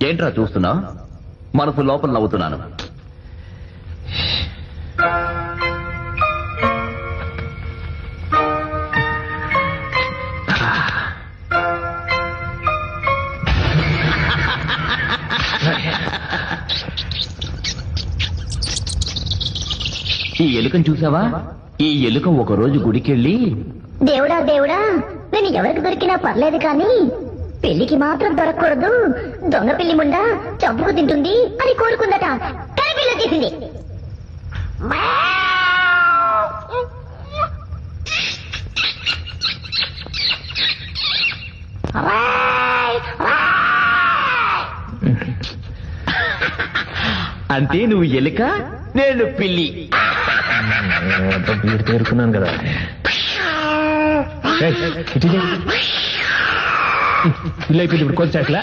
ఏంట్రా చూస్తున్నా? మనసు లోపల నవ్వుతున్నాను. ఈ ఎలుకను చూసావా? ఈ ఎలుక ఒకరోజు గుడికెళ్ళి, దేవుడా దేవుడా, నేను ఎవరికి దొరికినా పర్లేదు కానీ పెళ్లికి మాత్రం దొరకకూడదు, దొంగ పిల్లి ముండా చంపుకు తింటుంది అని కోరుకుందట. కానీ పిల్ల చేసింది. అంతే, నువ్వు ఎలుక, నేను పిల్లి. వీడు తేరుకున్నాను కదా. పిల్ల అయిపోయింది ఇప్పుడు కొంచెం అట్లా.